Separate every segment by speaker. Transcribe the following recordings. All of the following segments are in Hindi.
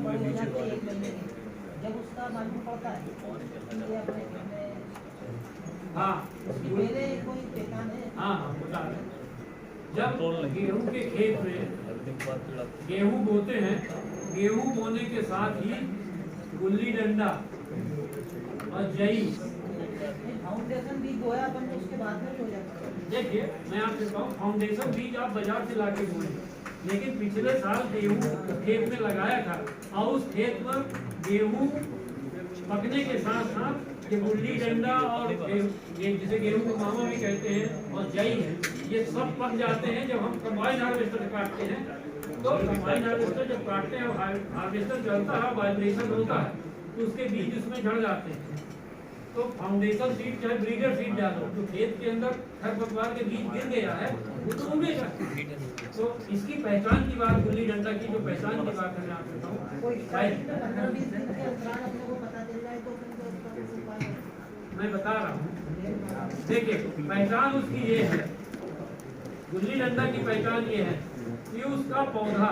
Speaker 1: बड़ी हो जाती है 1 महीने की, जब उसका मालूम पड़ता है कि अपने घर में
Speaker 2: हाँ
Speaker 1: मेरे कोई पहचान है।
Speaker 2: हाँ बता रहे। जब गेहूं के खेत में गेहूं बोते हैं, गेहूं बोने के साथ ही गुल्ली डंडा और जई,
Speaker 1: फाउंडेशन भी बोया अपन ने, उसके बाद में हो जाता है।
Speaker 2: देखिए मैं आपसे कहूँ, फाउंडेशन बीज आप बाजार से लाके बोए, लेकिन पिछले साल गेहूं खेत में लगाया था और उस खेत पर गेहूं पकने के साथ साथ ये गुल्ली डंडा और ये जिसे गेहूं को मामा भी कहते हैं और जई है, ये सब पक जाते हैं। जब हम कंबाइन हार्वेस्टर से काटते हैं तो कंबाइन हार्वेस्टर जब काटते हैं, हार्वेस्टर चलता है, वाइब्रेशन होता है, तो उसके बीज उसमें झड़ जाते हैं। तो फाउंडेशन सीड चाहे ब्रीडर सीड डालो, जो खेत के अंदर खरपतवार के बीज गिर गया है वो तो उगेगा। तो इसकी पहचान की बात, गुल्ली डंडा की जो पहचान की बात है मैं आपको बताऊं, मैं बता रहा हूँ। देखिए पहचान उसकी ये है, गुल्ली डंडा की पहचान ये है कि उसका पौधा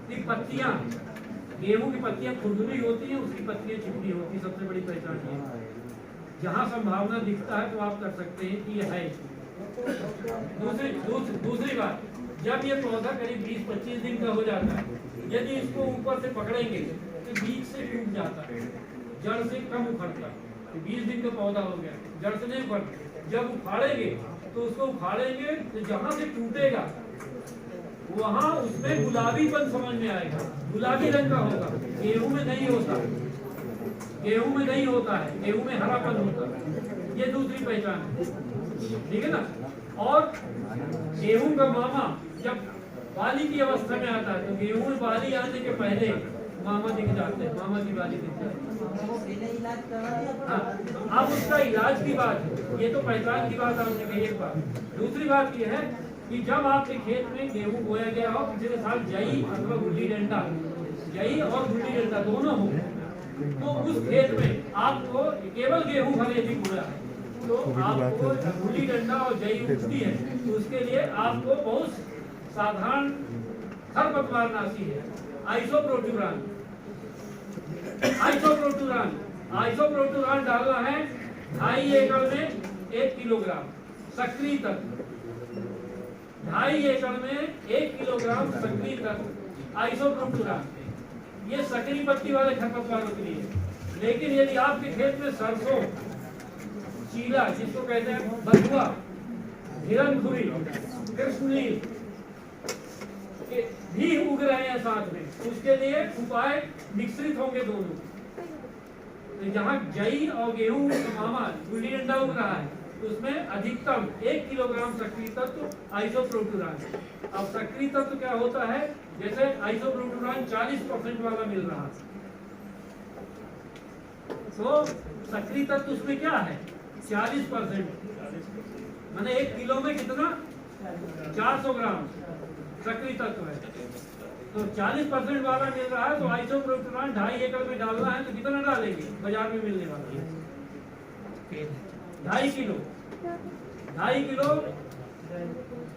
Speaker 2: की पत्तियां, गेहूं की पत्तियां खुरदुरी होती हैं, उसकी पत्तियां चिकनी होती है, सबसे बड़ी पहचान ये है। जहाँ संभावना दिखता है तो आप कर सकते हैं कि ये है। दूसरी बात, जब ये पौधा करीब 20-25 दिन का हो जाता है, यदि इसको ऊपर से पकड़ेंगे तो बीज से टूट जाता है, जड़ से कम उखड़ता है। 20 दिन का पौधा हो गया, जड़ से नहीं उखड़ता। जब उखाड़ेंगे तो उसको उखाड़ेंगे तो जहाँ से टूटेगा वहाँ उसमें गुलाबीपन समझ में आएगा, गुलाबी रंग का होगा। गेहूं में नहीं होता, गेहूं में नहीं होता है, गेहूं में हरापन होता है। ये दूसरी पहचान है, ठीक है ना। और गेहूं का मामा जब बाली की अवस्था में आता है तो गेहूं में बाली आने के पहले मामा दिख जाते हैं, मामा की बाली दिख जाती है। हाँ, अब उसका इलाज की बात है, ये तो पहचान की बात आपने कही एक बात। दूसरी बात ये है कि जब आपके खेत में गेहूं बोया गया हो, पिछले साल जई अथवा गुल्ली डंडा, जई और गुल्ली डंडा दोनों हो, तो उस खेत में आपको केवल गेहूं भले ही बोया है तो आपको गुल्ली डंडा और जई उगती है, तो उसके लिए आपको बहुत साधारण खरपतवारनाशी है आइसोप्रोट्यूरान। आइसोप्रोट्यूरान डालना है 2.5 एकड़ में 1 किलोग्राम सक्रिय तत्व, 2.5 एकड़ में 1 किलोग्राम सक्रिय तत्व आइसोप्रोट्यूरान। ये सक्रिय पत्ती वाले खरपतवारों के लिए। लेकिन यदि आपके खेत में सरसों, चीला जिसको कहते हैं, बथुआ, हिरनखुरी, कृष्णनील भी उग रहे हैं साथ में, उसके लिए उपाय मिश्रित होंगे दोनों। तो जहाँ जई और गेहूं मामा गुल्ली डंडा उग रहा है तो उसमें अधिकतम 1 किलोग्राम सक्रिय तत्व आइसोप्रोट्यूरान। अब सक्रिय तत्व क्या होता है, जैसे आइसोप्रोट्यूरान 40% वाला मिल रहा है, तो सक्रिय तत्व उसमें क्या है 40%, माने 1 किलो में कितना 400 ग्राम सक्रिय तत्व है। तो 40% वाला मिल रहा है, तो आइसोप्रोट्यूरान 2.5 एकड़ में डालना है तो कितना डालेंगे बाजार में मिलने वाला है 2.5 किलो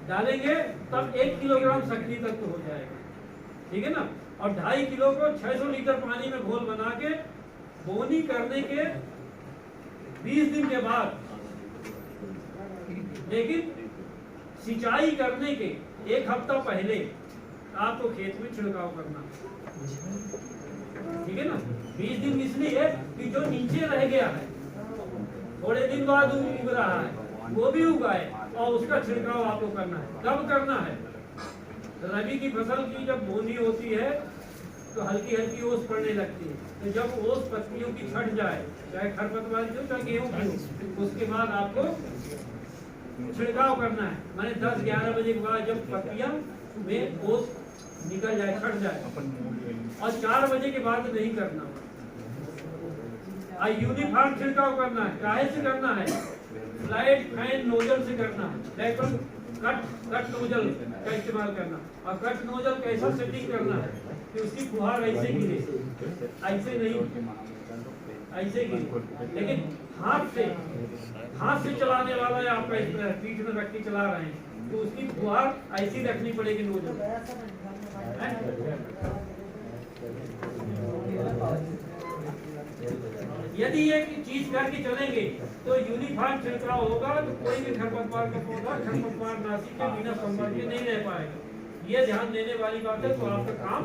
Speaker 2: डालेंगे, तब 1 किलोग्राम सक्रिय तत्व हो जाएगा, ठीक है ना। और 2.5 किलो को 600 लीटर पानी में घोल बना के बोनी करने के 20 दिन के बाद, लेकिन सिंचाई करने के 1 हफ्ता पहले आपको खेत में छिड़काव करना, ठीक है ना। 20 दिन इसलिए कि जो नीचे रह गया है थोड़े दिन बाद उग रहा है वो भी उगाए, और उसका छिड़काव आपको करना है। कब करना है, रबी की फसल की जब बोनी होती है तो हल्की हल्की ओस पड़ने लगती है, तो जब ओस पत्तियों की छट जाए, चाहे खरपतवार की हो चाहे गेहूं की हो, उसके बाद आपको छिड़काव करना है। मैंने 10-11 बजे के बाद जब पत्तियां में ओस निकल जाए, छट जाए, और 4 बजे के बाद नहीं करना। यूनिफॉर्म छिड़काव करना है। काहे से करना है, फ्लाइट फैन नोजल से करना है, कट नोजल का इस्तेमाल करना। और कट नोजल कैसा सेटिंग करना है कि उसकी फुहार ऐसे गिरे, ऐसे नहीं, ऐसे गिरे। लेकिन हाथ से चलाने वाला है आपका, इस तरह पीठ में रख के चला रहे हैं तो उसकी फुहार ऐसी रखनी पड़ेगी नोजल। यदि ये चीज करके चलेंगे तो यूनिफॉर्म छिड़काव होगा तो कोई भी खरपतवार का पौधा खरपतवार नाशी के बिना संपर्क के नहीं रह पाएगा। ये ध्यान देने वाली बात है, तो आपका काम